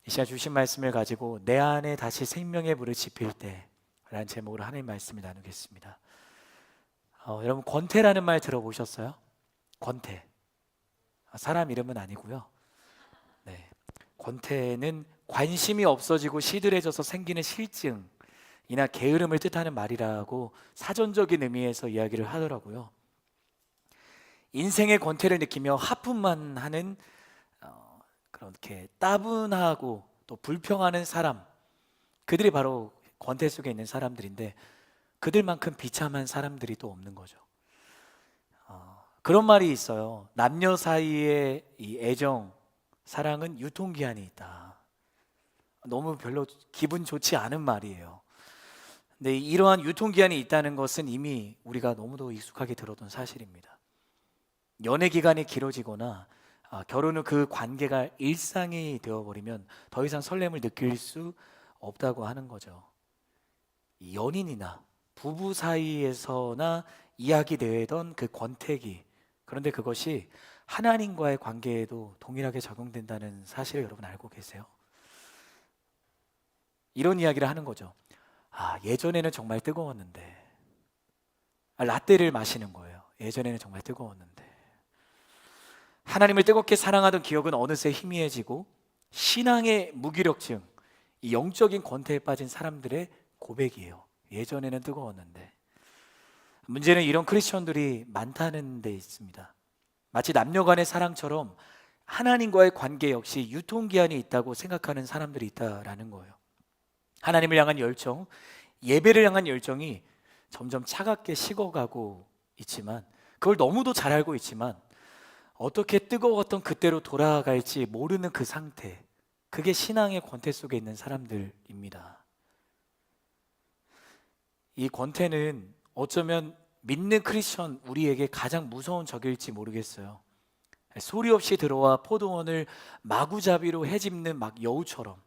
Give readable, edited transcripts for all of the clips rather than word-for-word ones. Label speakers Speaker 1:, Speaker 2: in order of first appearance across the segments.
Speaker 1: 이 시간 주신 말씀을 가지고 내 안에 다시 생명의 불을 지필 때 라는 제목으로 하나님 말씀을 나누겠습니다. 여러분 권태라는 말 들어보셨어요? 권태. 사람 이름은 아니고요. 네. 권태는 관심이 없어지고 시들해져서 생기는 실증이나 게으름을 뜻하는 말이라고 사전적인 의미에서 이야기를 하더라고요. 인생의 권태를 느끼며 하품만 하는 그렇게 따분하고 또 불평하는 사람, 그들이 바로 권태 속에 있는 사람들인데 그들만큼 비참한 사람들이 또 없는 거죠. 그런 말이 있어요. 남녀 사이의 이 애정, 사랑은 유통기한이 있다. 너무 별로 기분 좋지 않은 말이에요. 근데 이러한 유통기한이 있다는 것은 이미 우리가 너무도 익숙하게 들어둔 사실입니다. 연애 기간이 길어지거나 결혼 후 그 관계가 일상이 되어버리면 더 이상 설렘을 느낄 수 없다고 하는 거죠. 연인이나 부부 사이에서나 이야기되던 그 권태기, 그런데 그것이 하나님과의 관계에도 동일하게 적용된다는 사실을 여러분 알고 계세요? 이런 이야기를 하는 거죠. 예전에는 정말 뜨거웠는데, 라떼를 마시는 거예요. 예전에는 정말 뜨거웠는데 하나님을 뜨겁게 사랑하던 기억은 어느새 희미해지고 신앙의 무기력증, 이 영적인 권태에 빠진 사람들의 고백이에요. 예전에는 뜨거웠는데. 문제는 이런 크리스천들이 많다는 데 있습니다. 마치 남녀 간의 사랑처럼 하나님과의 관계 역시 유통기한이 있다고 생각하는 사람들이 있다라는 거예요. 하나님을 향한 열정, 예배를 향한 열정이 점점 차갑게 식어가고 있지만, 그걸 너무도 잘 알고 있지만 어떻게 뜨거웠던 그때로 돌아갈지 모르는 그 상태, 그게 신앙의 권태 속에 있는 사람들입니다. 이 권태는 어쩌면 믿는 크리스천 우리에게 가장 무서운 적일지 모르겠어요. 소리 없이 들어와 포도원을 마구잡이로 헤집는 막 여우처럼,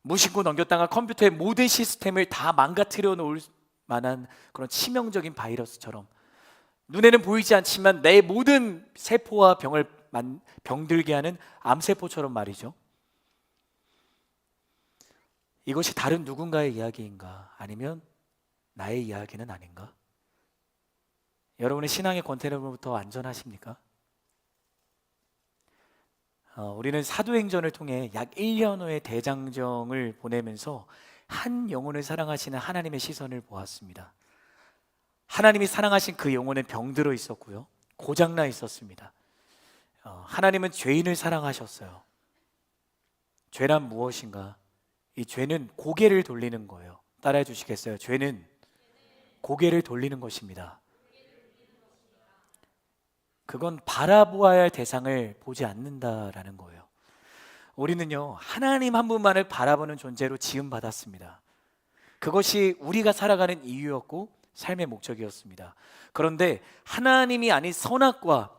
Speaker 1: 무심코 넘겼다가 컴퓨터의 모든 시스템을 다 망가뜨려 놓을 만한 그런 치명적인 바이러스처럼 눈에는 보이지 않지만 내 모든 세포와 병들게 하는 암세포처럼 말이죠. 이것이 다른 누군가의 이야기인가? 아니면 나의 이야기는 아닌가? 여러분의 신앙의 권태로부터 안전하십니까? 우리는 사도행전을 통해 약 1년 후에 대장정을 보내면서 한 영혼을 사랑하시는 하나님의 시선을 보았습니다. 하나님이 사랑하신 그 영혼은 병들어 있었고요, 고장나 있었습니다. 하나님은 죄인을 사랑하셨어요. 죄란 무엇인가? 이 죄는 고개를 돌리는 거예요. 따라해 주시겠어요? 죄는 고개를 돌리는 것입니다. 그건 바라보아야 할 대상을 보지 않는다라는 거예요. 우리는요, 하나님 한 분만을 바라보는 존재로 지음받았습니다. 그것이 우리가 살아가는 이유였고 삶의 목적이었습니다. 그런데 하나님이 아닌 선악과,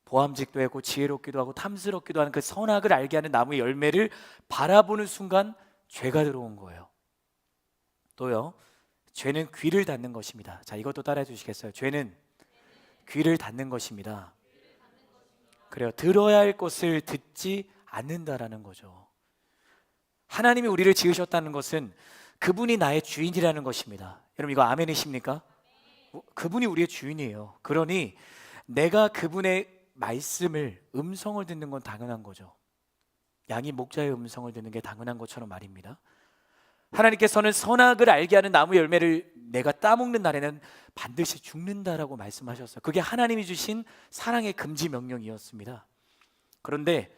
Speaker 1: 보암직도 하고 지혜롭기도 하고 탐스럽기도 하는 그 선악을 알게 하는 나무의 열매를 바라보는 순간 죄가 들어온 거예요. 또요, 죄는 귀를 닫는 것입니다. 자, 이것도 따라해 주시겠어요? 죄는 귀를 닫는 것입니다. 그래요, 들어야 할 것을 듣지 않는다라는 거죠. 하나님이 우리를 지으셨다는 것은 그분이 나의 주인이라는 것입니다. 여러분 이거 아멘이십니까? 그분이 우리의 주인이에요. 그러니 내가 그분의 말씀을, 음성을 듣는 건 당연한 거죠. 양이 목자의 음성을 듣는 게 당연한 것처럼 말입니다. 하나님께서는 선악을 알게 하는 나무 열매를 내가 따먹는 날에는 반드시 죽는다라고 말씀하셨어요. 그게 하나님이 주신 사랑의 금지 명령이었습니다. 그런데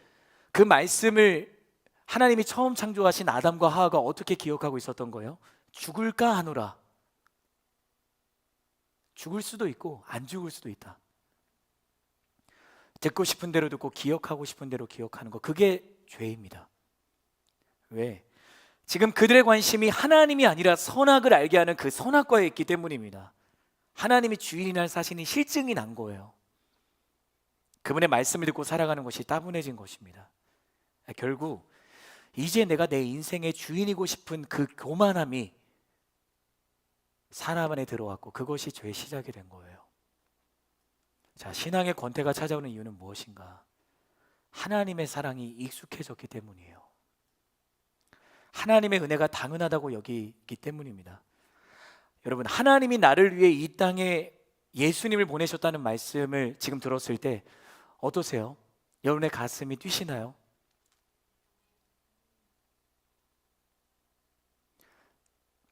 Speaker 1: 그 말씀을 하나님이 처음 창조하신 아담과 하와가 어떻게 기억하고 있었던 거예요? 죽을까 하노라. 죽을 수도 있고 안 죽을 수도 있다. 듣고 싶은 대로 듣고 기억하고 싶은 대로 기억하는 거, 그게 죄입니다. 왜? 지금 그들의 관심이 하나님이 아니라 선악을 알게 하는 그 선악과에 있기 때문입니다. 하나님이 주인이라는 사실이 실증이 난 거예요. 그분의 말씀을 듣고 살아가는 것이 따분해진 것입니다. 결국 이제 내가 내 인생의 주인이고 싶은 그 교만함이 사람 안에 들어왔고 그것이 죄의 시작이 된 거예요. 자, 신앙의 권태가 찾아오는 이유는 무엇인가? 하나님의 사랑이 익숙해졌기 때문이에요. 하나님의 은혜가 당연하다고 여기기 때문입니다. 여러분, 하나님이 나를 위해 이 땅에 예수님을 보내셨다는 말씀을 지금 들었을 때 어떠세요? 여러분의 가슴이 뛰시나요?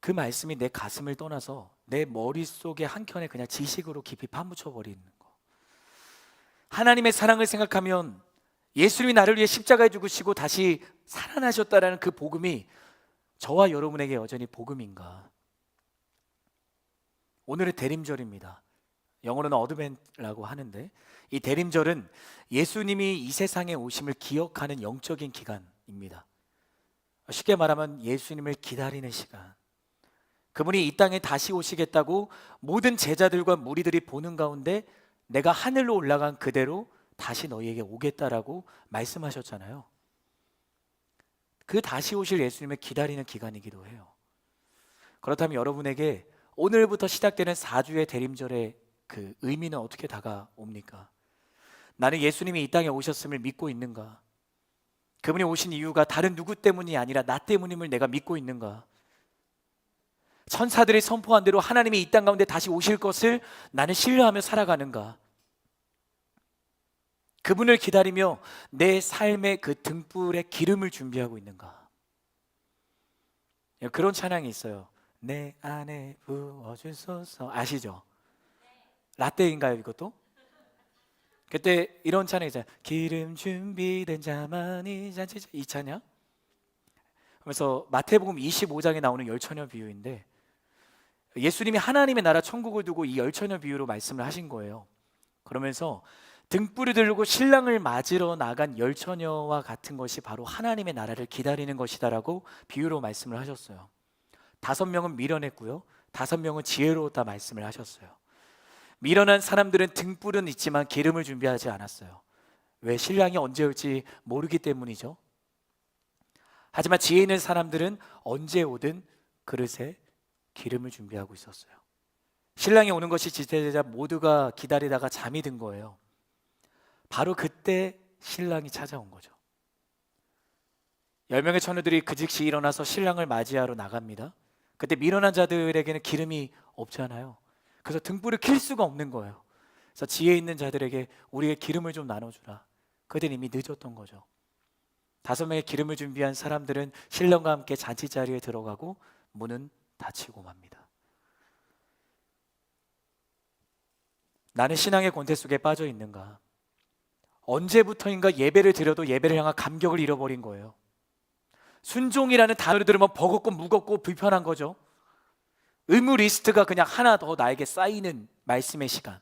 Speaker 1: 그 말씀이 내 가슴을 떠나서 내 머릿속에 한켠에 그냥 지식으로 깊이 파묻혀 버리는 거. 하나님의 사랑을 생각하면 예수님이 나를 위해 십자가에 죽으시고 다시 살아나셨다라는 그 복음이 저와 여러분에게 여전히 복음인가? 오늘은 대림절입니다. 영어로는 어드벤트라고 하는데, 이 대림절은 예수님이 이 세상에 오심을 기억하는 영적인 기간입니다. 쉽게 말하면 예수님을 기다리는 시간. 그분이 이 땅에 다시 오시겠다고 모든 제자들과 무리들이 보는 가운데 내가 하늘로 올라간 그대로 다시 너희에게 오겠다라고 말씀하셨잖아요. 그 다시 오실 예수님을 기다리는 기간이기도 해요. 그렇다면 여러분에게 오늘부터 시작되는 4주의 대림절의 그 의미는 어떻게 다가옵니까? 나는 예수님이 이 땅에 오셨음을 믿고 있는가? 그분이 오신 이유가 다른 누구 때문이 아니라 나 때문임을 내가 믿고 있는가? 천사들이 선포한 대로 하나님이 이 땅 가운데 다시 오실 것을 나는 신뢰하며 살아가는가? 그분을 기다리며 내 삶의 그 등불에 기름을 준비하고 있는가? 그런 찬양이 있어요. 내 안에 부어주소서. 아시죠? 라떼인가요 이것도? 그때 이런 찬양이잖아요. 기름 준비된 자만이 잔치. 이 찬양. 그래서 마태복음 25장에 나오는 열처녀 비유인데, 예수님이 하나님의 나라 천국을 두고 이 열처녀 비유로 말씀을 하신 거예요. 그러면서 등불을 들고 신랑을 맞으러 나간 열처녀와 같은 것이 바로 하나님의 나라를 기다리는 것이다라고 비유로 말씀을 하셨어요. 5명은 미련했고요, 5명은 지혜로웠다 말씀을 하셨어요. 미련한 사람들은 등불은 있지만 기름을 준비하지 않았어요. 왜? 신랑이 언제 올지 모르기 때문이죠. 하지만 지혜 있는 사람들은 언제 오든 그릇에 기름을 준비하고 있었어요. 신랑이 오는 것이 지체되자 모두가 기다리다가 잠이 든 거예요. 바로 그때 신랑이 찾아온 거죠. 10명의 처녀들이 그 즉시 일어나서 신랑을 맞이하러 나갑니다. 그때 미련한 자들에게는 기름이 없잖아요. 그래서 등불을 켤 수가 없는 거예요. 그래서 지혜 있는 자들에게 우리의 기름을 좀 나눠주라. 그들은 이미 늦었던 거죠. 5명의 기름을 준비한 사람들은 신랑과 함께 잔치 자리에 들어가고 문은 닫히고 맙니다. 나는 신앙의 권태 속에 빠져 있는가? 언제부터인가 예배를 드려도 예배를 향한 감격을 잃어버린 거예요. 순종이라는 단어를 들으면 버겁고 무겁고 불편한 거죠. 의무 리스트가 그냥 하나 더 나에게 쌓이는 말씀의 시간.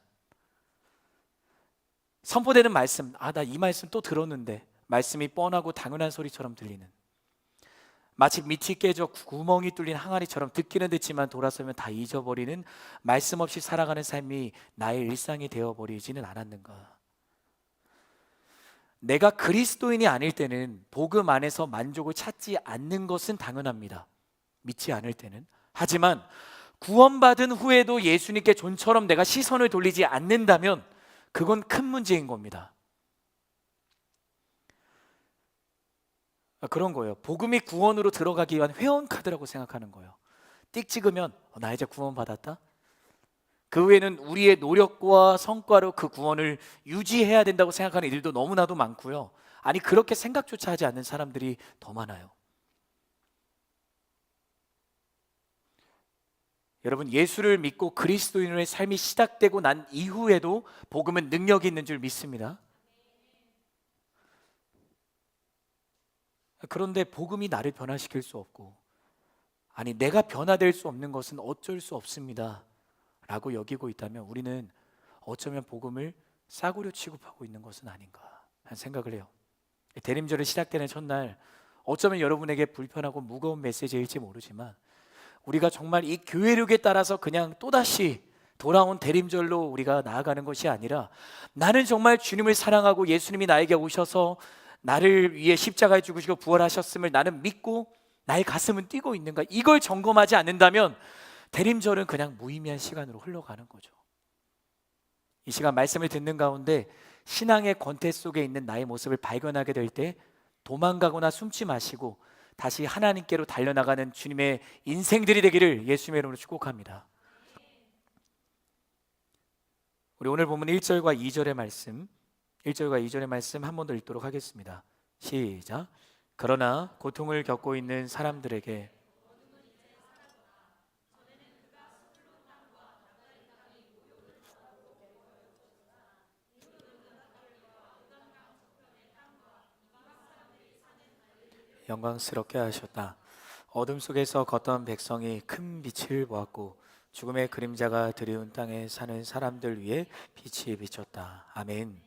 Speaker 1: 선포되는 말씀, 나 이 말씀 또 들었는데, 말씀이 뻔하고 당연한 소리처럼 들리는, 마치 밑이 깨져 구멍이 뚫린 항아리처럼 듣기는 듣지만 돌아서면 다 잊어버리는 말씀 없이 살아가는 삶이 나의 일상이 되어버리지는 않았는가? 내가 그리스도인이 아닐 때는 복음 안에서 만족을 찾지 않는 것은 당연합니다. 믿지 않을 때는. 하지만 구원받은 후에도 예수님께 존처럼 내가 시선을 돌리지 않는다면 그건 큰 문제인 겁니다. 그런 거예요. 복음이 구원으로 들어가기 위한 회원카드라고 생각하는 거예요. 띡 찍으면 나 이제 구원받았다. 그 외에는 우리의 노력과 성과로 그 구원을 유지해야 된다고 생각하는 일도 너무나도 많고요. 아니, 그렇게 생각조차 하지 않는 사람들이 더 많아요. 여러분, 예수를 믿고 그리스도인의 삶이 시작되고 난 이후에도 복음은 능력이 있는 줄 믿습니다. 그런데 복음이 나를 변화시킬 수 없고, 아니 내가 변화될 수 없는 것은 어쩔 수 없습니다 라고 여기고 있다면 우리는 어쩌면 복음을 싸구려 취급하고 있는 것은 아닌가 하는 생각을 해요. 대림절이 시작되는 첫날, 어쩌면 여러분에게 불편하고 무거운 메시지일지 모르지만 우리가 정말 이 교회력에 따라서 그냥 또다시 돌아온 대림절로 우리가 나아가는 것이 아니라, 나는 정말 주님을 사랑하고 예수님이 나에게 오셔서 나를 위해 십자가에 죽으시고 부활하셨음을 나는 믿고 나의 가슴은 뛰고 있는가, 이걸 점검하지 않는다면 대림절은 그냥 무의미한 시간으로 흘러가는 거죠. 이 시간 말씀을 듣는 가운데 신앙의 권태 속에 있는 나의 모습을 발견하게 될 때 도망가거나 숨지 마시고 다시 하나님께로 달려나가는 주님의 인생들이 되기를 예수님의 이름으로 축복합니다. 우리 오늘 본문 1절과 2절의 말씀, 1절과 2절의 말씀 한 번 더 읽도록 하겠습니다. 시작. 그러나 고통을 겪고 있는 사람들에게 영광스럽게 하셨다. 어둠 속에서 걷던 백성이 큰 빛을 보았고 죽음의 그림자가 드리운 땅에 사는 사람들 위에 빛이 비쳤다. 아멘.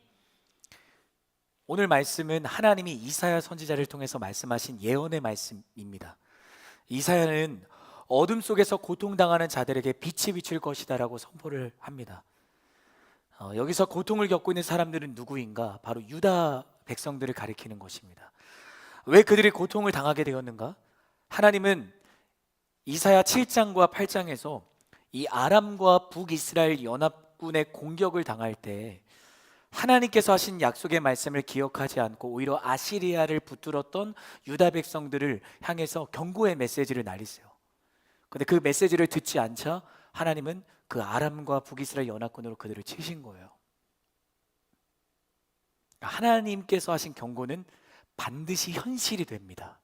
Speaker 1: 오늘 말씀은 하나님이 이사야 선지자를 통해서 말씀하신 예언의 말씀입니다. 이사야는 어둠 속에서 고통당하는 자들에게 빛이 비칠 것이다 라고 선포를 합니다. 여기서 고통을 겪고 있는 사람들은 누구인가? 바로 유다 백성들을 가리키는 것입니다. 왜 그들이 고통을 당하게 되었는가? 하나님은 이사야 7장과 8장에서 이 아람과 북이스라엘 연합군의 공격을 당할 때 하나님께서 하신 약속의 말씀을 기억하지 않고 오히려 아시리아를 붙들었던 유다 백성들을 향해서 경고의 메시지를 날리세요. 그런데 그 메시지를 듣지 않자 하나님은 그 아람과 북이스라엘 연합군으로 그들을 치신 거예요. 하나님께서 하신 경고는 반드시 현실이 됩니다.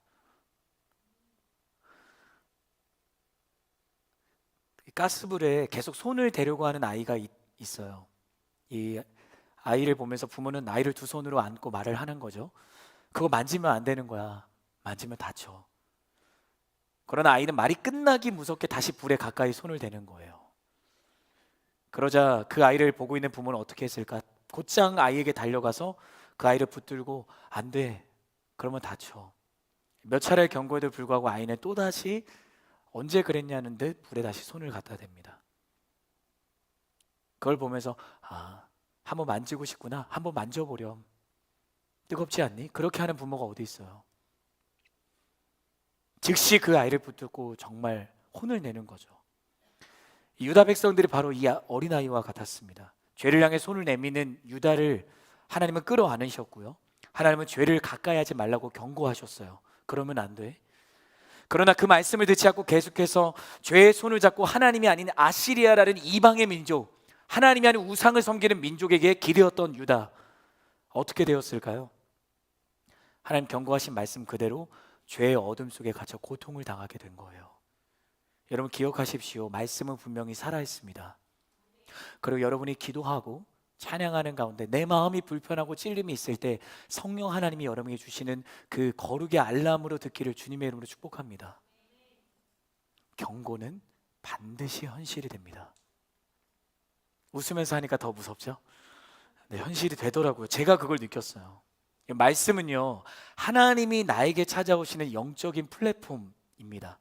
Speaker 1: 가스불에 계속 손을 대려고 하는 아이가 있어요. 이 아이를 보면서 부모는 아이를 두 손으로 안고 말을 하는 거죠. 그거 만지면 안 되는 거야. 만지면 다쳐. 그러나 아이는 말이 끝나기 무섭게 다시 불에 가까이 손을 대는 거예요. 그러자 그 아이를 보고 있는 부모는 어떻게 했을까? 곧장 아이에게 달려가서 그 아이를 붙들고 안 돼. 그러면 다쳐. 몇 차례 경고에도 불구하고 아이는 또다시 언제 그랬냐는 듯 불에 다시 손을 갖다 댑니다. 그걸 보면서 한번 만지고 싶구나. 한번 만져보렴. 뜨겁지 않니? 그렇게 하는 부모가 어디 있어요? 즉시 그 아이를 붙들고 정말 혼을 내는 거죠. 유다 백성들이 바로 이 어린아이와 같았습니다. 죄를 향해 손을 내미는 유다를 하나님은 끌어안으셨고요. 하나님은 죄를 가까이 하지 말라고 경고하셨어요. 그러면 안 돼. 그러나 그 말씀을 듣지 않고 계속해서 죄의 손을 잡고 하나님이 아닌 아시리아라는 이방의 민족, 하나님이 아닌 우상을 섬기는 민족에게 기대었던 유다, 어떻게 되었을까요? 하나님 경고하신 말씀 그대로 죄의 어둠 속에 갇혀 고통을 당하게 된 거예요. 여러분 기억하십시오. 말씀은 분명히 살아있습니다. 그리고 여러분이 기도하고 찬양하는 가운데 내 마음이 불편하고 찔림이 있을 때 성령 하나님이 여러분에게 주시는 그 거룩의 알람으로 듣기를 주님의 이름으로 축복합니다. 경고는 반드시 현실이 됩니다. 웃으면서 하니까 더 무섭죠? 네, 현실이 되더라고요. 제가 그걸 느꼈어요. 말씀은요, 하나님이 나에게 찾아오시는 영적인 플랫폼입니다.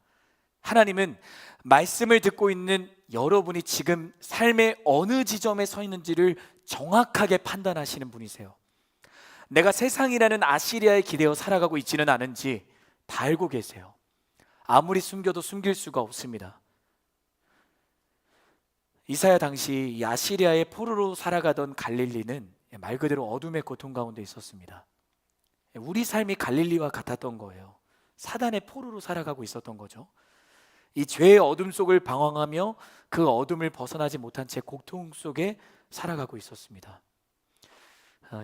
Speaker 1: 하나님은 말씀을 듣고 있는 여러분이 지금 삶의 어느 지점에 서 있는지를 정확하게 판단하시는 분이세요. 내가 세상이라는 아시리아에 기대어 살아가고 있지는 않은지 다 알고 계세요. 아무리 숨겨도 숨길 수가 없습니다. 이사야 당시 이 아시리아의 포로로 살아가던 갈릴리는 말 그대로 어둠의 고통 가운데 있었습니다. 우리 삶이 갈릴리와 같았던 거예요. 사단의 포로로 살아가고 있었던 거죠. 이 죄의 어둠 속을 방황하며 그 어둠을 벗어나지 못한 채 고통 속에 살아가고 있었습니다.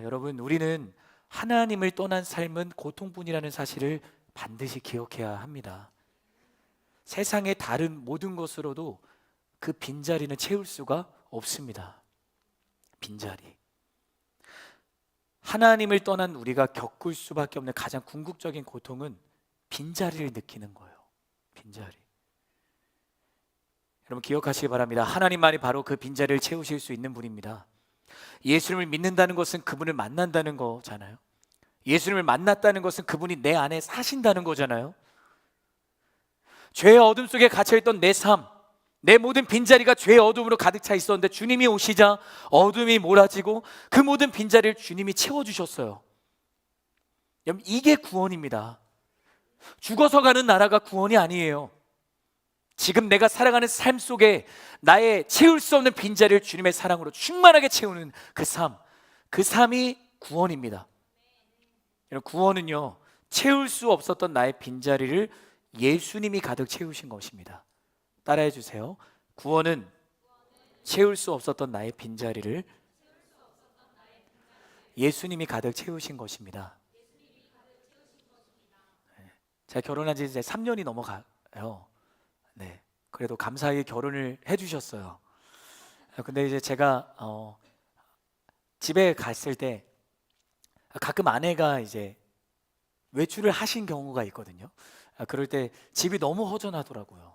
Speaker 1: 여러분, 우리는 하나님을 떠난 삶은 고통뿐이라는 사실을 반드시 기억해야 합니다. 세상의 다른 모든 것으로도 그 빈자리는 채울 수가 없습니다. 빈자리. 하나님을 떠난 우리가 겪을 수밖에 없는 가장 궁극적인 고통은 빈자리를 느끼는 거예요. 빈자리. 여러분 기억하시기 바랍니다. 하나님만이 바로 그 빈자리를 채우실 수 있는 분입니다. 예수님을 믿는다는 것은 그분을 만난다는 거잖아요. 예수님을 만났다는 것은 그분이 내 안에 사신다는 거잖아요. 죄의 어둠 속에 갇혀있던 내 삶, 내 모든 빈자리가 죄의 어둠으로 가득 차 있었는데 주님이 오시자 어둠이 몰아지고 그 모든 빈자리를 주님이 채워주셨어요. 여러분 이게 구원입니다. 죽어서 가는 나라가 구원이 아니에요. 지금 내가 살아가는 삶 속에 나의 채울 수 없는 빈자리를 주님의 사랑으로 충만하게 채우는 그 삶, 그 삶이 구원입니다. 여러분 구원은요 채울 수 없었던 나의 빈자리를 예수님이 가득 채우신 것입니다. 따라해 주세요. 구원은 채울 수 없었던 나의 빈자리를 예수님이 가득 채우신 것입니다. 제가 결혼한 지 이제 3년이 넘어가요. 네. 그래도 감사하게 결혼을 해주셨어요. 근데 이제 제가 집에 갔을 때 가끔 아내가 이제 외출을 하신 경우가 있거든요. 그럴 때 집이 너무 허전하더라고요.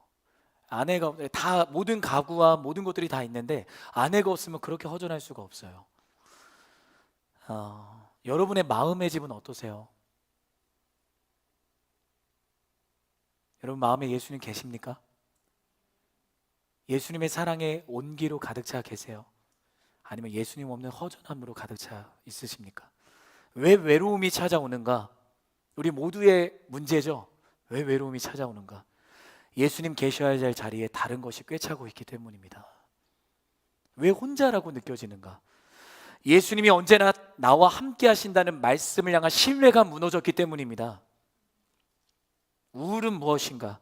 Speaker 1: 아내가 다 모든 가구와 모든 것들이 다 있는데 아내가 없으면 그렇게 허전할 수가 없어요. 여러분의 마음의 집은 어떠세요? 여러분 마음에 예수님 계십니까? 예수님의 사랑에 온기로 가득 차 계세요? 아니면 예수님 없는 허전함으로 가득 차 있으십니까? 왜 외로움이 찾아오는가? 우리 모두의 문제죠. 왜 외로움이 찾아오는가? 예수님 계셔야 할 자리에 다른 것이 꿰차고 있기 때문입니다. 왜 혼자라고 느껴지는가? 예수님이 언제나 나와 함께 하신다는 말씀을 향한 신뢰가 무너졌기 때문입니다. 우울은 무엇인가?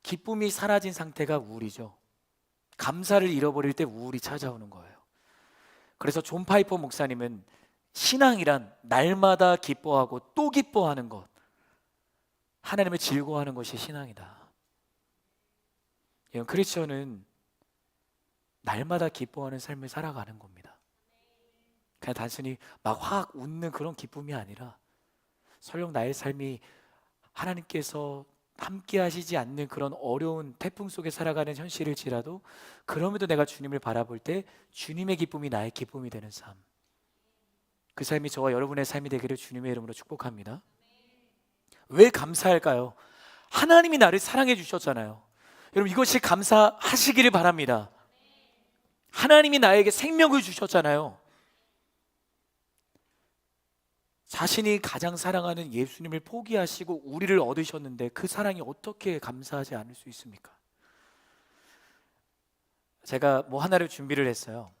Speaker 1: 기쁨이 사라진 상태가 우울이죠. 감사를 잃어버릴 때 우울이 찾아오는 거예요. 그래서 존 파이퍼 목사님은 신앙이란 날마다 기뻐하고 또 기뻐하는 것, 하나님을 즐거워하는 것이 신앙이다. 크리스천은 날마다 기뻐하는 삶을 살아가는 겁니다. 그냥 단순히 막 확 웃는 그런 기쁨이 아니라 설령 나의 삶이 하나님께서 함께 하시지 않는 그런 어려운 태풍 속에 살아가는 현실일지라도 그럼에도 내가 주님을 바라볼 때 주님의 기쁨이 나의 기쁨이 되는 삶, 그 삶이 저와 여러분의 삶이 되기를 주님의 이름으로 축복합니다. 왜 감사할까요? 하나님이 나를 사랑해 주셨잖아요. 여러분 이것이 감사하시기를 바랍니다. 하나님이 나에게 생명을 주셨잖아요. 자신이 가장 사랑하는 예수님을 포기하시고 우리를 얻으셨는데 그 사랑이 어떻게 감사하지 않을 수 있습니까? 제가 뭐 하나를 준비를 했어요.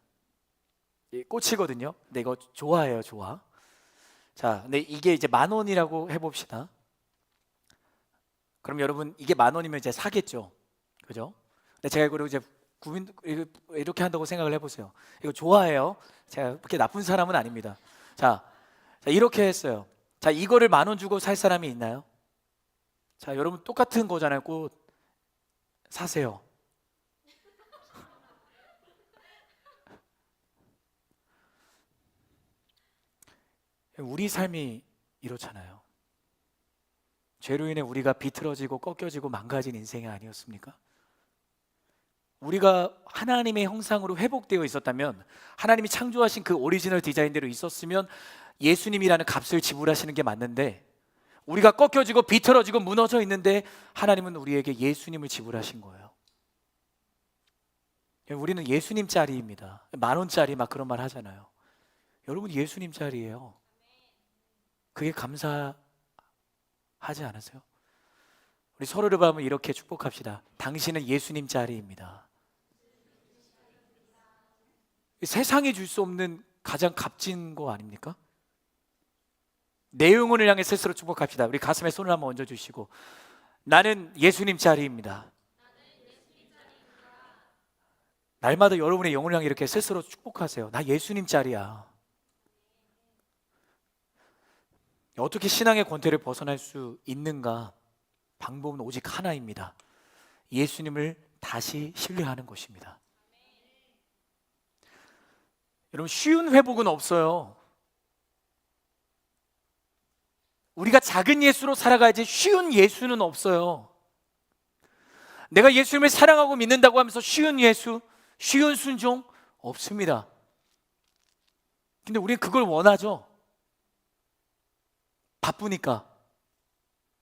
Speaker 1: 꽃이거든요. 근데 이거 좋아해요, 좋아. 자, 근데 이게 이제 10,000원이라고 해봅시다. 그럼 여러분 이게 10,000원이면 이제 사겠죠, 그죠? 근데 제가 이거를 이제 이렇게 한다고 생각을 해보세요. 이거 좋아해요. 제가 그렇게 나쁜 사람은 아닙니다. 자, 이렇게 했어요. 자, 이거를 10,000원 주고 살 사람이 있나요? 자, 여러분 똑같은 거잖아요. 꽃 사세요. 우리 삶이 이렇잖아요. 죄로 인해 우리가 비틀어지고 꺾여지고 망가진 인생이 아니었습니까? 우리가 하나님의 형상으로 회복되어 있었다면, 하나님이 창조하신 그 오리지널 디자인대로 있었으면 예수님이라는 값을 지불하시는 게 맞는데, 우리가 꺾여지고 비틀어지고 무너져 있는데 하나님은 우리에게 예수님을 지불하신 거예요. 우리는 예수님 짤입니다. 10,000원짜리 막 그런 말 하잖아요. 여러분 예수님 짤이에요. 그게 감사하지 않으세요? 우리 서로를 보면 이렇게 축복합시다. 당신은 예수님 짤입니다. 세상이 줄 수 없는 가장 값진 거 아닙니까? 내 영혼을 향해 스스로 축복합시다. 우리 가슴에 손을 한번 얹어주시고, 나는 예수님 짤입니다. 날마다 여러분의 영혼을 향해 이렇게 스스로 축복하세요. 나 예수님 짤이야. 어떻게 신앙의 권태를 벗어날 수 있는가? 방법은 오직 하나입니다. 예수님을 다시 신뢰하는 것입니다. 여러분 쉬운 회복은 없어요. 우리가 작은 예수로 살아가야지 쉬운 예수는 없어요. 내가 예수님을 사랑하고 믿는다고 하면서 쉬운 예수, 쉬운 순종 없습니다. 근데 우리는 그걸 원하죠. 바쁘니까,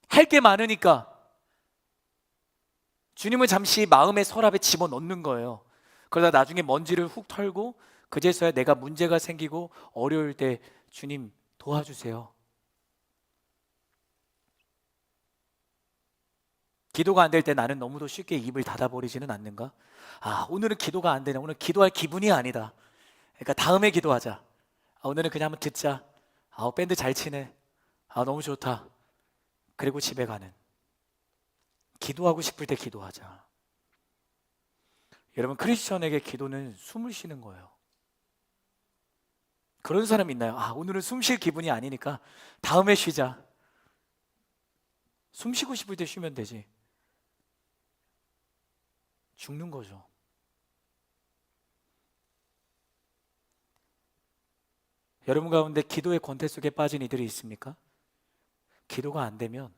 Speaker 1: 할 게 많으니까 주님을 잠시 마음의 서랍에 집어넣는 거예요. 그러다 나중에 먼지를 훅 털고 그제서야 내가 문제가 생기고 어려울 때 주님 도와주세요. 기도가 안 될 때 나는 너무도 쉽게 입을 닫아버리지는 않는가? 아, 오늘은 기도가 안 되네. 오늘 기도할 기분이 아니다. 그러니까 다음에 기도하자. 아, 오늘은 그냥 한번 듣자. 아, 밴드 잘 치네. 아, 너무 좋다. 그리고 집에 가는. 기도하고 싶을 때 기도하자. 여러분, 크리스천에게 기도는 숨을 쉬는 거예요. 그런 사람 있나요? 오늘은 숨 쉴 기분이 아니니까 다음에 쉬자. 숨 쉬고 싶을 때 쉬면 되지. 죽는 거죠. 여러분 가운데 기도의 권태 속에 빠진 이들이 있습니까? 기도가 안 되면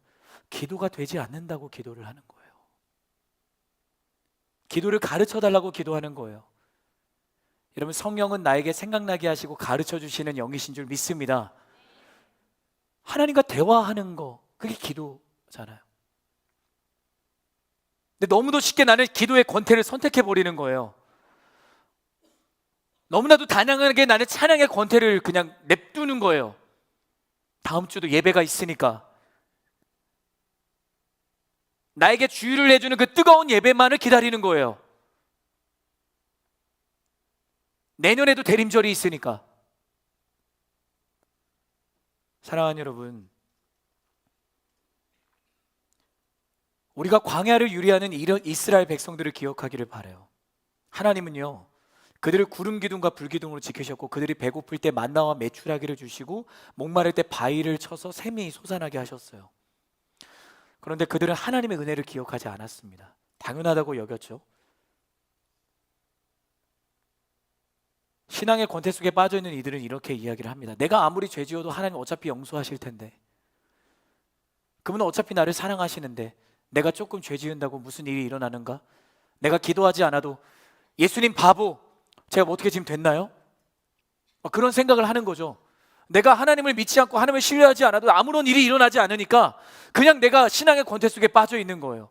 Speaker 1: 기도가 되지 않는다고 기도를 하는 거예요. 기도를 가르쳐 달라고 기도하는 거예요. 여러분, 성령은 나에게 생각나게 하시고 가르쳐 주시는 영이신 줄 믿습니다. 하나님과 대화하는 거, 그게 기도잖아요. 근데 너무도 쉽게 나는 기도의 권태를 선택해 버리는 거예요. 너무나도 단양하게 나는 찬양의 권태를 그냥 냅두는 거예요. 다음 주도 예배가 있으니까 나에게 주의를 해주는 그 뜨거운 예배만을 기다리는 거예요. 내년에도 대림절이 있으니까. 사랑하는 여러분, 우리가 광야를 유리하는 이런 이스라엘 백성들을 기억하기를 바라요. 하나님은요, 그들을 구름 기둥과 불 기둥으로 지키셨고, 그들이 배고플 때 만나와 메추라기를 주시고, 목마를 때 바위를 쳐서 샘이 솟아나게 하셨어요. 그런데 그들은 하나님의 은혜를 기억하지 않았습니다. 당연하다고 여겼죠. 신앙의 권태 속에 빠져있는 이들은 이렇게 이야기를 합니다. 내가 아무리 죄 지어도 하나님 어차피 용서하실 텐데, 그분은 어차피 나를 사랑하시는데 내가 조금 죄 지은다고 무슨 일이 일어나는가? 내가 기도하지 않아도 예수님 바보, 제가 뭐 어떻게 지금 됐나요? 그런 생각을 하는 거죠. 내가 하나님을 믿지 않고 하나님을 신뢰하지 않아도 아무런 일이 일어나지 않으니까 그냥 내가 신앙의 권태 속에 빠져 있는 거예요.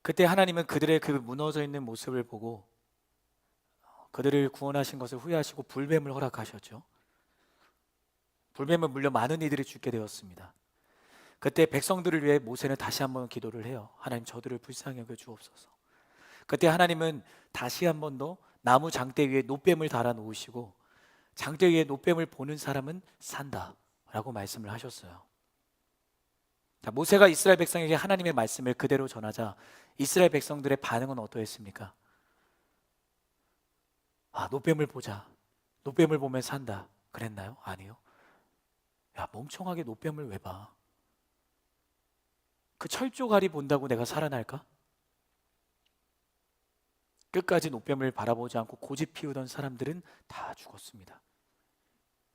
Speaker 1: 그때 하나님은 그들의 그 무너져 있는 모습을 보고 그들을 구원하신 것을 후회하시고 불뱀을 허락하셨죠. 불뱀을 물려 많은 이들이 죽게 되었습니다. 그때 백성들을 위해 모세는 다시 한번 기도를 해요. 하나님, 저들을 불쌍히 여겨 주옵소서. 그때 하나님은 다시 한 번 더 나무 장대 위에 노뱀을 달아 놓으시고 장대 위에 노뱀을 보는 사람은 산다 라고 말씀을 하셨어요. 자, 모세가 이스라엘 백성에게 하나님의 말씀을 그대로 전하자 이스라엘 백성들의 반응은 어떠했습니까? 노뱀을 보자, 노뱀을 보면 산다 그랬나요? 아니요. 야, 멍청하게 노뱀을 왜 봐? 그 철조가리 본다고 내가 살아날까? 끝까지 노뱀을 바라보지 않고 고집 피우던 사람들은 다 죽었습니다.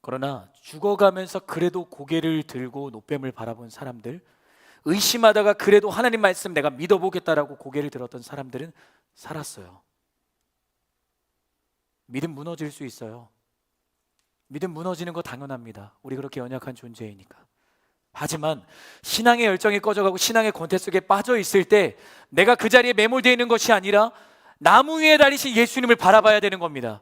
Speaker 1: 그러나 죽어가면서 그래도 고개를 들고 노뱀을 바라본 사람들, 의심하다가 그래도 하나님 말씀 내가 믿어보겠다라고 고개를 들었던 사람들은 살았어요. 믿음 무너질 수 있어요. 믿음 무너지는 거 당연합니다. 우리 그렇게 연약한 존재이니까. 하지만 신앙의 열정이 꺼져가고 신앙의 권태 속에 빠져 있을 때 내가 그 자리에 매몰되어 있는 것이 아니라 나무 위에 달리신 예수님을 바라봐야 되는 겁니다.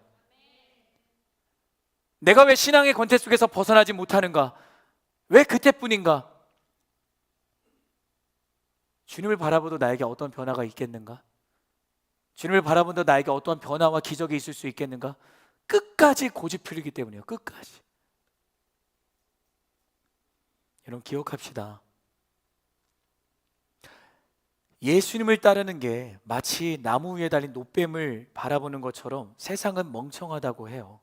Speaker 1: 내가 왜 신앙의 권태 속에서 벗어나지 못하는가? 왜 그때뿐인가? 주님을 바라보도 나에게 어떤 변화가 있겠는가? 주님을 바라본다 나에게 어떠한 변화와 기적이 있을 수 있겠는가? 끝까지 고집 피우기 때문이에요. 끝까지. 여러분 기억합시다. 예수님을 따르는 게 마치 나무 위에 달린 노뱀을 바라보는 것처럼 세상은 멍청하다고 해요.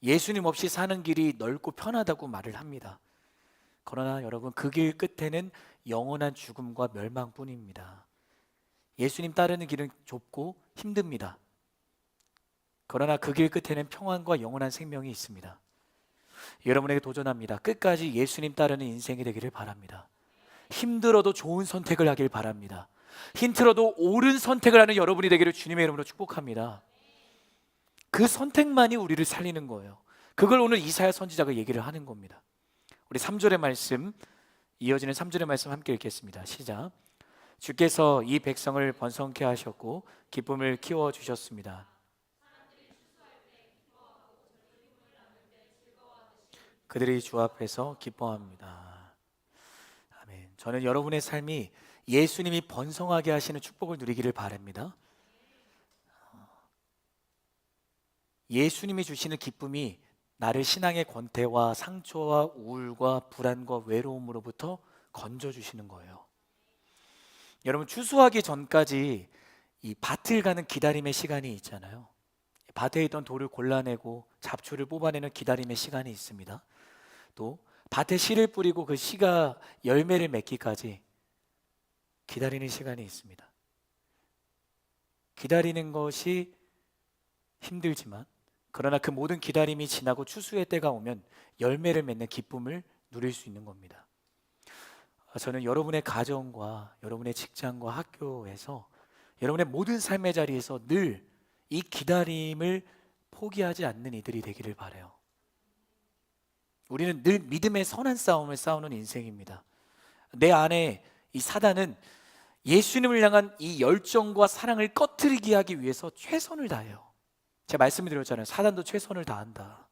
Speaker 1: 예수님 없이 사는 길이 넓고 편하다고 말을 합니다. 그러나 여러분, 그 길 끝에는 영원한 죽음과 멸망뿐입니다. 예수님 따르는 길은 좁고 힘듭니다. 그러나 그 길 끝에는 평안과 영원한 생명이 있습니다. 여러분에게 도전합니다. 끝까지 예수님 따르는 인생이 되기를 바랍니다. 힘들어도 좋은 선택을 하길 바랍니다. 힘들어도 옳은 선택을 하는 여러분이 되기를 주님의 이름으로 축복합니다. 그 선택만이 우리를 살리는 거예요. 그걸 오늘 이사야 선지자가 얘기를 하는 겁니다. 우리 3절의 말씀, 이어지는 3절의 말씀 함께 읽겠습니다. 시작. 주께서 이 백성을 번성케 하셨고 기쁨을 키워주셨습니다. 그들이 주 앞에서 기뻐합니다. 아멘. 저는 여러분의 삶이 예수님이 번성하게 하시는 축복을 누리기를 바랍니다. 예수님이 주시는 기쁨이 나를 신앙의 권태와 상처와 우울과 불안과 외로움으로부터 건져주시는 거예요. 여러분, 추수하기 전까지 이 밭을 가는 기다림의 시간이 있잖아요. 밭에 있던 돌을 골라내고 잡초를 뽑아내는 기다림의 시간이 있습니다. 또 밭에 씨를 뿌리고 그 씨가 열매를 맺기까지 기다리는 시간이 있습니다. 기다리는 것이 힘들지만, 그러나 그 모든 기다림이 지나고 추수의 때가 오면 열매를 맺는 기쁨을 누릴 수 있는 겁니다. 저는 여러분의 가정과 여러분의 직장과 학교에서, 여러분의 모든 삶의 자리에서 늘 이 기다림을 포기하지 않는 이들이 되기를 바라요. 우리는 늘 믿음의 선한 싸움을 싸우는 인생입니다. 내 안에 이 사단은 예수님을 향한 이 열정과 사랑을 꺼트리게 하기 위해서 최선을 다해요. 제가 말씀을 드렸잖아요. 사단도 최선을 다한다.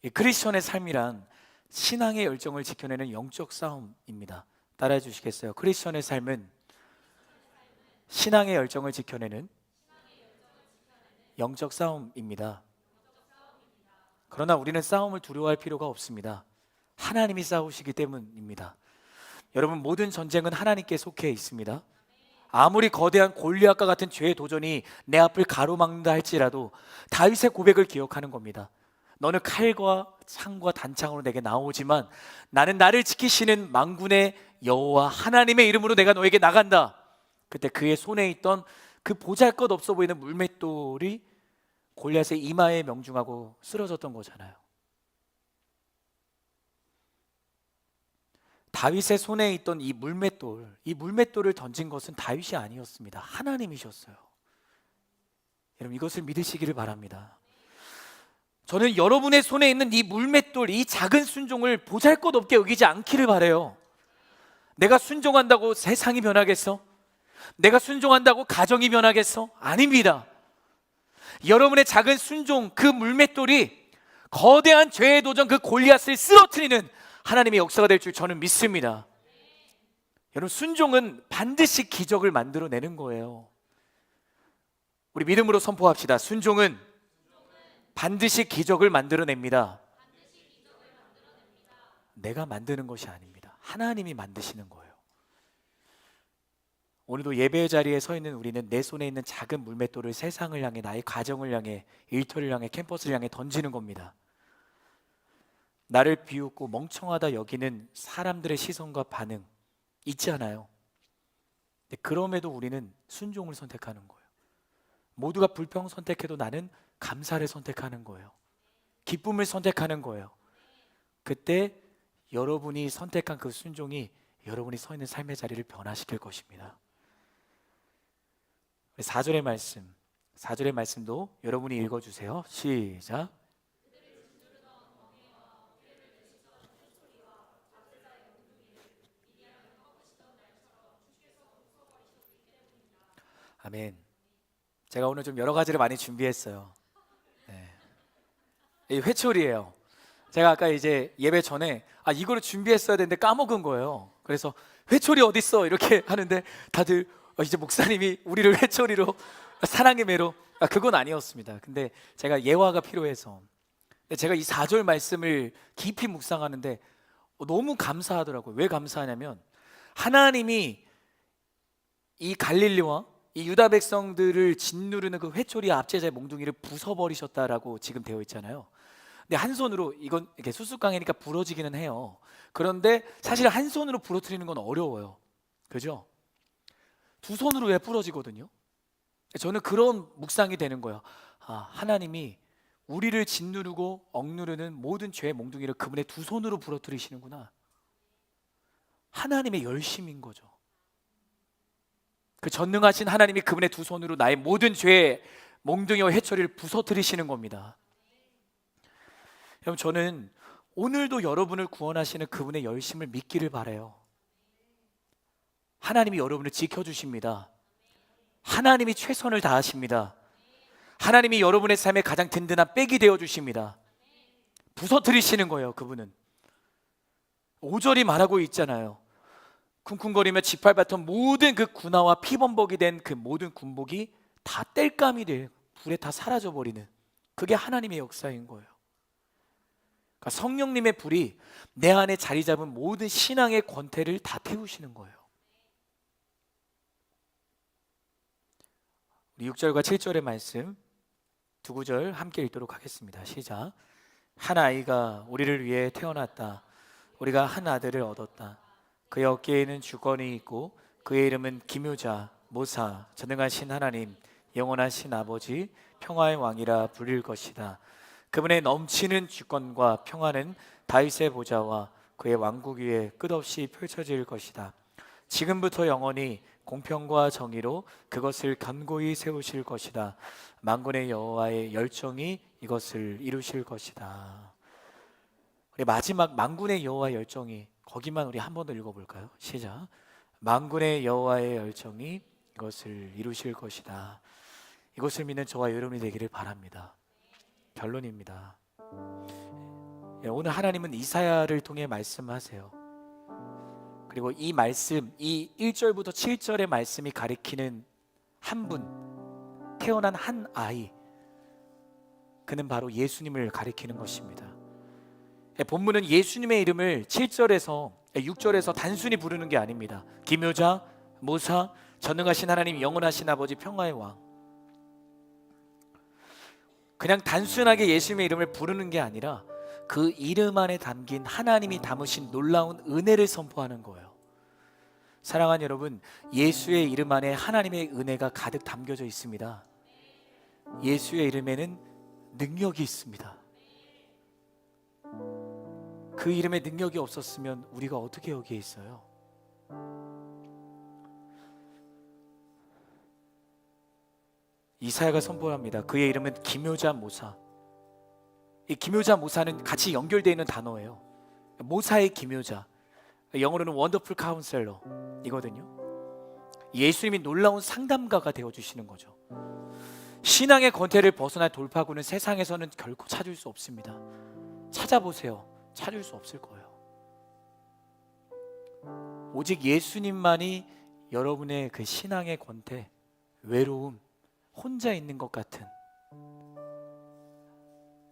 Speaker 1: 이 크리스천의 삶이란 신앙의 열정을 지켜내는 영적 싸움입니다. 따라해 주시겠어요? 크리스천의 삶은 신앙의 열정을 지켜내는 영적 싸움입니다. 그러나 우리는 싸움을 두려워할 필요가 없습니다. 하나님이 싸우시기 때문입니다. 여러분, 모든 전쟁은 하나님께 속해 있습니다. 아무리 거대한 골리앗과 같은 죄의 도전이 내 앞을 가로막는다 할지라도 다윗의 고백을 기억하는 겁니다. 너는 칼과 창과 단창으로 내게 나오지만 나는 나를 지키시는 만군의 여호와 하나님의 이름으로 내가 너에게 나간다. 그때 그의 손에 있던 그 보잘것없어 보이는 물맷돌이 골리앗의 이마에 명중하고 쓰러졌던 거잖아요. 다윗의 손에 있던 이 물맷돌을 던진 것은 다윗이 아니었습니다. 하나님이셨어요. 여러분, 이것을 믿으시기를 바랍니다. 저는 여러분의 손에 있는 이 물맷돌, 이 작은 순종을 보잘것없게 여기지 않기를 바라요. 내가 순종한다고 세상이 변하겠어? 내가 순종한다고 가정이 변하겠어? 아닙니다. 여러분의 작은 순종, 그 물맷돌이 거대한 죄의 도전, 그 골리앗을 쓰러뜨리는 하나님의 역사가 될 줄 저는 믿습니다. 여러분, 순종은 반드시 기적을 만들어내는 거예요. 우리 믿음으로 선포합시다. 순종은 반드시 기적을 만들어냅니다. 내가 만드는 것이 아닙니다. 하나님이 만드시는 거예요. 오늘도 예배의 자리에 서 있는 우리는 내 손에 있는 작은 물맷돌을 세상을 향해, 나의 가정을 향해, 일터를 향해, 캠퍼스를 향해 던지는 겁니다. 나를 비웃고 멍청하다 여기는 사람들의 시선과 반응 있지 않아요? 그럼에도 우리는 순종을 선택하는 거예요. 모두가 불평 선택해도 나는 감사를 선택하는 거예요. 기쁨을 선택하는 거예요. 그때 여러분이 선택한 그 순종이 여러분이 서 있는 삶의 자리를 변화시킬 것입니다. 4절의 말씀도 여러분이 읽어주세요. 시작. 아멘. 제가 오늘 좀 여러 가지를 많이 준비했어요. 이 회초리예요. 제가 아까 이제 예배 전에 이거를 준비했어야 되는데 까먹은 거예요. 그래서 회초리 어딨어? 이렇게 하는데 다들 이제 목사님이 우리를 회초리로 사랑의 매로, 그건 아니었습니다. 근데 제가 예화가 필요해서, 제가 이 4절 말씀을 깊이 묵상하는데 너무 감사하더라고요. 왜 감사하냐면 하나님이 이 갈릴리와 이 유다 백성들을 짓누르는 그 회초리 압제자의 몽둥이를 부숴버리셨다라고 지금 되어 있잖아요. 근데 한 손으로, 이건 이렇게 수수깡이니까 부러지기는 해요. 그런데 사실 한 손으로 부러뜨리는 건 어려워요. 그죠? 두 손으로 왜 부러지거든요? 저는 그런 묵상이 되는 거예요. 하나님이 우리를 짓누르고 억누르는 모든 죄의 몽둥이를 그분의 두 손으로 부러뜨리시는구나. 하나님의 열심인 거죠. 그 전능하신 하나님이 그분의 두 손으로 나의 모든 죄의 몽둥이와 회초리를 부서뜨리시는 겁니다. 여러분, 저는 오늘도 여러분을 구원하시는 그분의 열심을 믿기를 바라요. 하나님이 여러분을 지켜주십니다. 하나님이 최선을 다하십니다. 하나님이 여러분의 삶에 가장 든든한 백이 되어주십니다. 부서뜨리시는 거예요. 그분은 5절이 말하고 있잖아요. 쿵쿵거리며 지팔 받던 모든 그 군화와 피범벅이 된 그 모든 군복이 다 땔감이 돼 불에 다 사라져버리는, 그게 하나님의 역사인 거예요. 그러니까 성령님의 불이 내 안에 자리 잡은 모든 신앙의 권태를 다 태우시는 거예요. 우리 6절과 7절의 말씀 두 구절 함께 읽도록 하겠습니다. 시작. 한 아이가 우리를 위해 태어났다. 우리가 한 아들을 얻었다. 그의 어깨에는 주권이 있고 그의 이름은 기묘자, 모사, 전능하신 하나님, 영원하신 아버지, 평화의 왕이라 불릴 것이다. 그분의 넘치는 주권과 평화는 다윗의 보좌와 그의 왕국 위에 끝없이 펼쳐질 것이다. 지금부터 영원히 공평과 정의로 그것을 견고히 세우실 것이다. 만군의 여호와의 열정이 이것을 이루실 것이다. 우리 마지막 만군의 여호와의 열정이, 거기만 우리 한 번 더 읽어볼까요? 시작. 만군의 여호와의 열정이 이것을 이루실 것이다. 이것을 믿는 저와 여러분이 되기를 바랍니다. 결론입니다. 오늘 하나님은 이사야를 통해 말씀하세요. 그리고 이 말씀, 이 1절부터 7절의 말씀이 가리키는 한 분, 태어난 한 아이, 그는 바로 예수님을 가리키는 것입니다. 본문은 예수님의 이름을 7절에서 6절에서 단순히 부르는 게 아닙니다. 기묘자, 모사, 전능하신 하나님, 영원하신 아버지, 평화의 왕. 그냥 단순하게 예수님의 이름을 부르는 게 아니라 그 이름 안에 담긴 하나님이 담으신 놀라운 은혜를 선포하는 거예요. 사랑하는 여러분, 예수의 이름 안에 하나님의 은혜가 가득 담겨져 있습니다. 예수의 이름에는 능력이 있습니다. 그 이름에 능력이 없었으면 우리가 어떻게 여기에 있어요? 이사야가 선포합니다. 그의 이름은 기묘자 모사. 이 기묘자 모사는 같이 연결되어 있는 단어예요. 모사의 기묘자, 영어로는 원더풀 카운셀러 이거든요. 예수님이 놀라운 상담가가 되어주시는 거죠. 신앙의 권태를 벗어날 돌파구는 세상에서는 결코 찾을 수 없습니다. 찾아보세요. 찾을 수 없을 거예요. 오직 예수님만이 여러분의 그 신앙의 권태, 외로움, 혼자 있는 것 같은,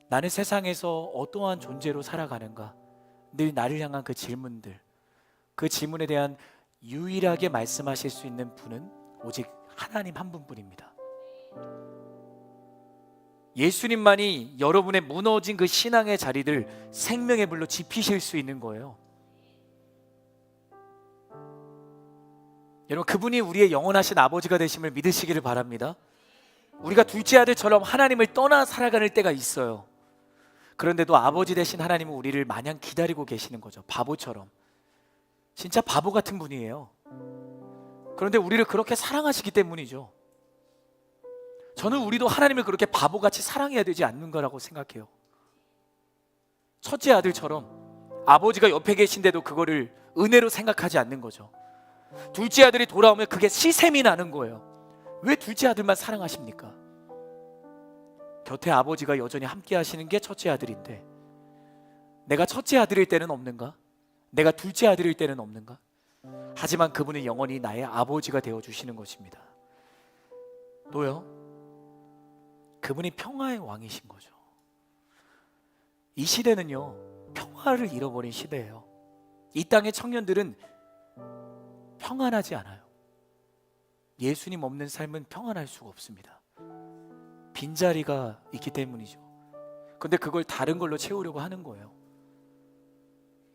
Speaker 1: 나는 세상에서 어떠한 존재로 살아가는가, 늘 나를 향한 그 질문들, 그 질문에 대한 유일하게 말씀하실 수 있는 분은 오직 하나님 한 분뿐입니다. 예수님만이 여러분의 무너진 그 신앙의 자리들 생명의 불로 지피실 수 있는 거예요. 여러분, 그분이 우리의 영원하신 아버지가 되심을 믿으시기를 바랍니다. 우리가 둘째 아들처럼 하나님을 떠나 살아가는 때가 있어요. 그런데도 아버지 되신 하나님은 우리를 마냥 기다리고 계시는 거죠. 바보처럼. 진짜 바보 같은 분이에요. 그런데 우리를 그렇게 사랑하시기 때문이죠. 저는 우리도 하나님을 그렇게 바보같이 사랑해야 되지 않는가라고 생각해요. 첫째 아들처럼 아버지가 옆에 계신데도 그거를 은혜로 생각하지 않는 거죠. 둘째 아들이 돌아오면 그게 시샘이 나는 거예요. 왜 둘째 아들만 사랑하십니까? 곁에 아버지가 여전히 함께 하시는 게 첫째 아들인데, 내가 첫째 아들일 때는 없는가? 내가 둘째 아들일 때는 없는가? 하지만 그분은 영원히 나의 아버지가 되어주시는 것입니다. 또요, 그분이 평화의 왕이신 거죠. 이 시대는요, 평화를 잃어버린 시대예요. 이 땅의 청년들은 평안하지 않아요. 예수님 없는 삶은 평안할 수가 없습니다. 빈자리가 있기 때문이죠. 근데 그걸 다른 걸로 채우려고 하는 거예요.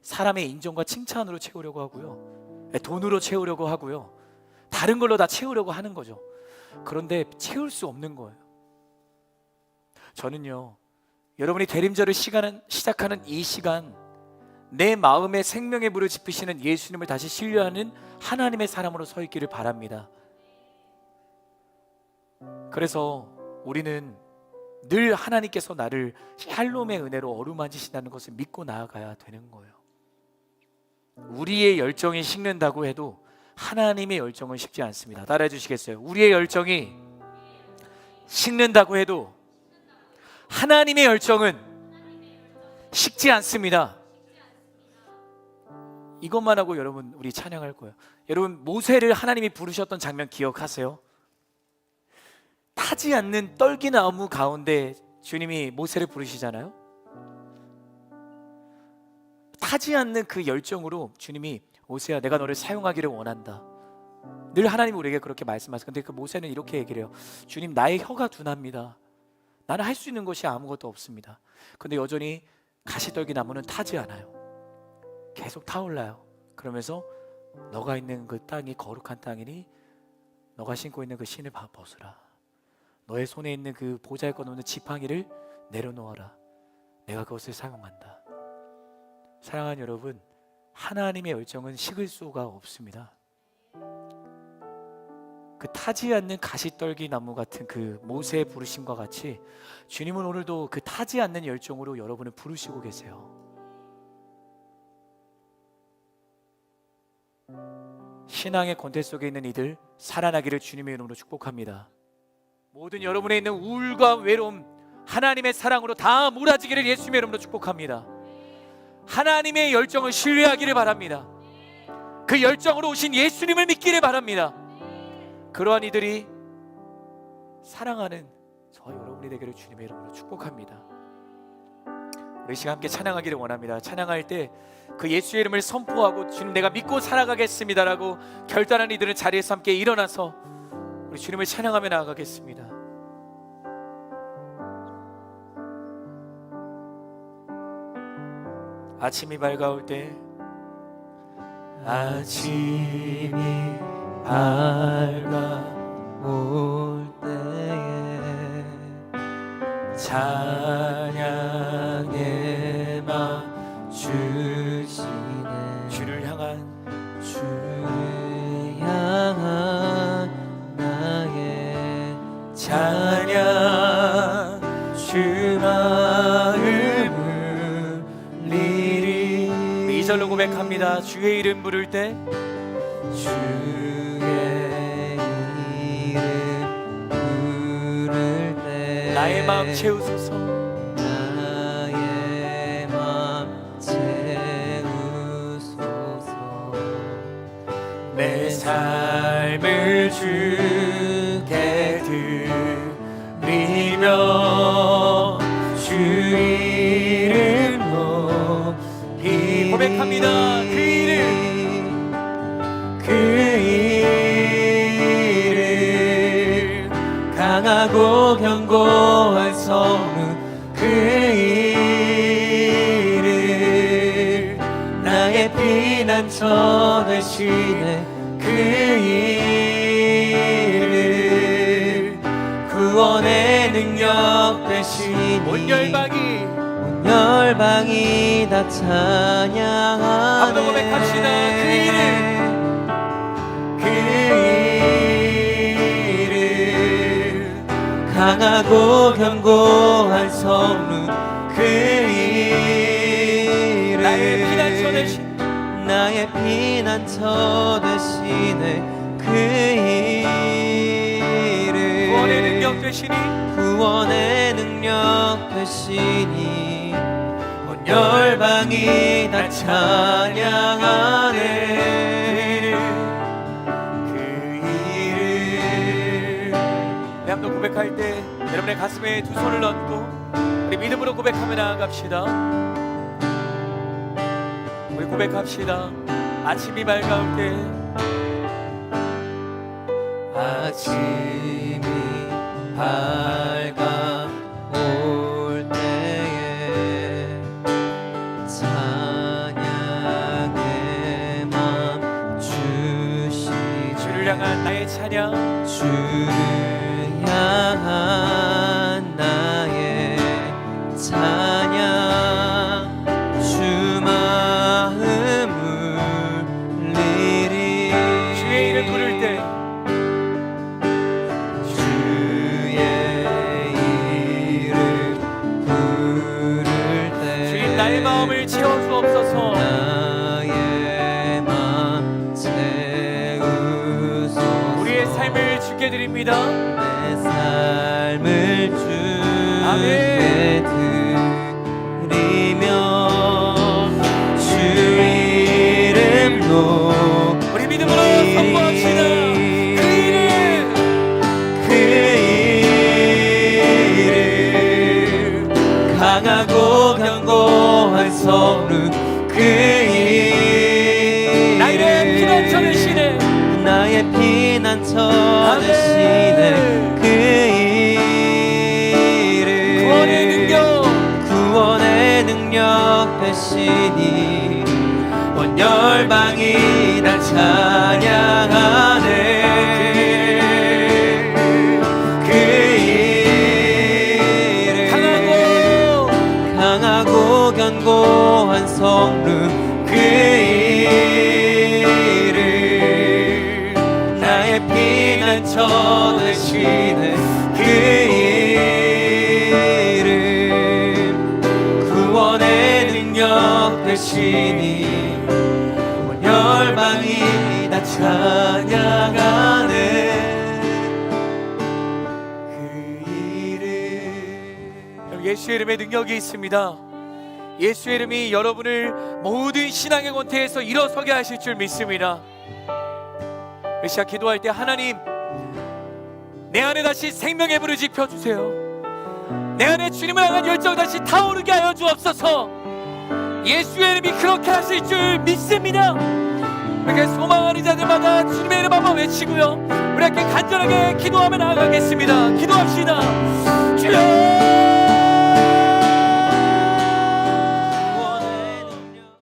Speaker 1: 사람의 인정과 칭찬으로 채우려고 하고요, 돈으로 채우려고 하고요, 다른 걸로 다 채우려고 하는 거죠. 그런데 채울 수 없는 거예요. 저는요, 여러분이 대림절을 시작하는 이 시간, 내 마음에 생명의 불을 지피시는 예수님을 다시 신뢰하는 하나님의 사람으로 서 있기를 바랍니다. 그래서 우리는 늘 하나님께서 나를 샬롬의 은혜로 어루만지신다는 것을 믿고 나아가야 되는 거예요. 우리의 열정이 식는다고 해도 하나님의 열정은 식지 않습니다. 따라해 주시겠어요? 우리의 열정이 식는다고 해도 하나님의 열정은 식지 않습니다. 이것만 하고 여러분, 우리 찬양할 거예요. 여러분, 모세를 하나님이 부르셨던 장면 기억하세요? 다 타지 않는 떨기나무 가운데 주님이 모세를 부르시잖아요. 타지 않는 그 열정으로 주님이 모세야, 내가 너를 사용하기를 원한다. 늘 하나님이 우리에게 그렇게 말씀하세요. 근데 그 모세는 이렇게 얘기를 해요. 주님, 나의 혀가 둔합니다. 나는 할 수 있는 것이 아무것도 없습니다. 근데 여전히 가시떨기 나무는 타지 않아요. 계속 타올라요. 그러면서 너가 있는 그 땅이 거룩한 땅이니 너가 신고 있는 그 신을 벗으라. 너의 손에 있는 그 보잘것없는 지팡이를 내려놓아라. 내가 그것을 사용한다. 사랑하는 여러분, 하나님의 열정은 식을 수가 없습니다. 그 타지 않는 가시떨기 나무 같은 그 모세의 부르심과 같이 주님은 오늘도 그 타지 않는 열정으로 여러분을 부르시고 계세요. 신앙의 권태 속에 있는 이들 살아나기를 주님의 이름으로 축복합니다. 모든 여러분에 있는 우울과 외로움 하나님의 사랑으로 다 몰아지기를 예수님의 이름으로 축복합니다. 하나님의 열정을 신뢰하기를 바랍니다. 그 열정으로 오신 예수님을 믿기를 바랍니다. 그러한 이들이 사랑하는 저와 여러분이 되기를 주님의 이름으로 축복합니다. 우리 시간 함께 찬양하기를 원합니다. 찬양할 때 그 예수의 이름을 선포하고 주님 내가 믿고 살아가겠습니다라고 결단한 이들은 자리에서 함께 일어나서 우리 주님을 찬양하며 나아가겠습니다. 아침이 밝아올 때 아침이 밝아올 때에 찬양의 맘 주시네. 주를 향한 나의 찬양 주 마음을 리리. 2절로 고백합니다. 주의 이름 부를 때 주의 이름 부를 때 나의 마음 채우소서. 나의 마음 채우소서. 내 삶을 주께 드리며 주 이름 높이 고백합니다. 그 이름 강하고 견고한 성문 그 이름 나의 피난처 되시네. 그 이름 구원의 능력 되시니 온 열방이 다 찬양하네. 한번 고백합시다. 그 이름 강하고 견고한 성문 그 이름 나의 피난처 되시네. 그 이름 구원의 능력 되시니 온 열방이 다 찬양하네. 그 이름 네, 한번 고백할 때 여러분의 가슴에 두 손을 얹고 우리 믿음으로 고백하며 나아갑시다. 우리 고백합시다. 아침이 밝아올 때 아침이 밝아올 때에 찬양의 맘 주시네. 주를 향한 나의 찬양 주를 향한 나의 찬양 주 마음을 리리. 주의 이름 부를 때 나의 마음을 채워주옵소서. 나의 마음 채우소서. 우리의 삶을 주께 드립니다. 내 삶을 주께 드리며 주 이름로 우리 믿음으로 선포합시다. 그 이름
Speaker 2: 강하고 견고한 성루 그 이름
Speaker 1: 나의 피난처 되시네
Speaker 2: 나의 피난처 되시네 그 이름 구원의 능력 되시니 온 열방이 다 찬양하네 그 이름 강하고 견고한 성루 그 이름 나의 피난처 되시네 그 이름 구원의 능력 되시니 온 열방이 다 찬양하네 그 이름
Speaker 1: 예수의 이름에 능력이 있습니다. 예수의 이름이 여러분을 모든 신앙의 권태에서 일어서게 하실 줄 믿습니다. 이 시간 기도할 때 하나님 내 안에 다시 생명의 불을 지펴주세요. 내 안에 주님을 향한 열정 다시 타오르게 하여 주옵소서. 예수의 이름이 그렇게 하실 줄 믿습니다. 이렇게 소망하는 자들마다 주님의 이름 한번 외치고요, 우리 함께 간절하게 기도하며 나아가겠습니다. 기도합시다. 주여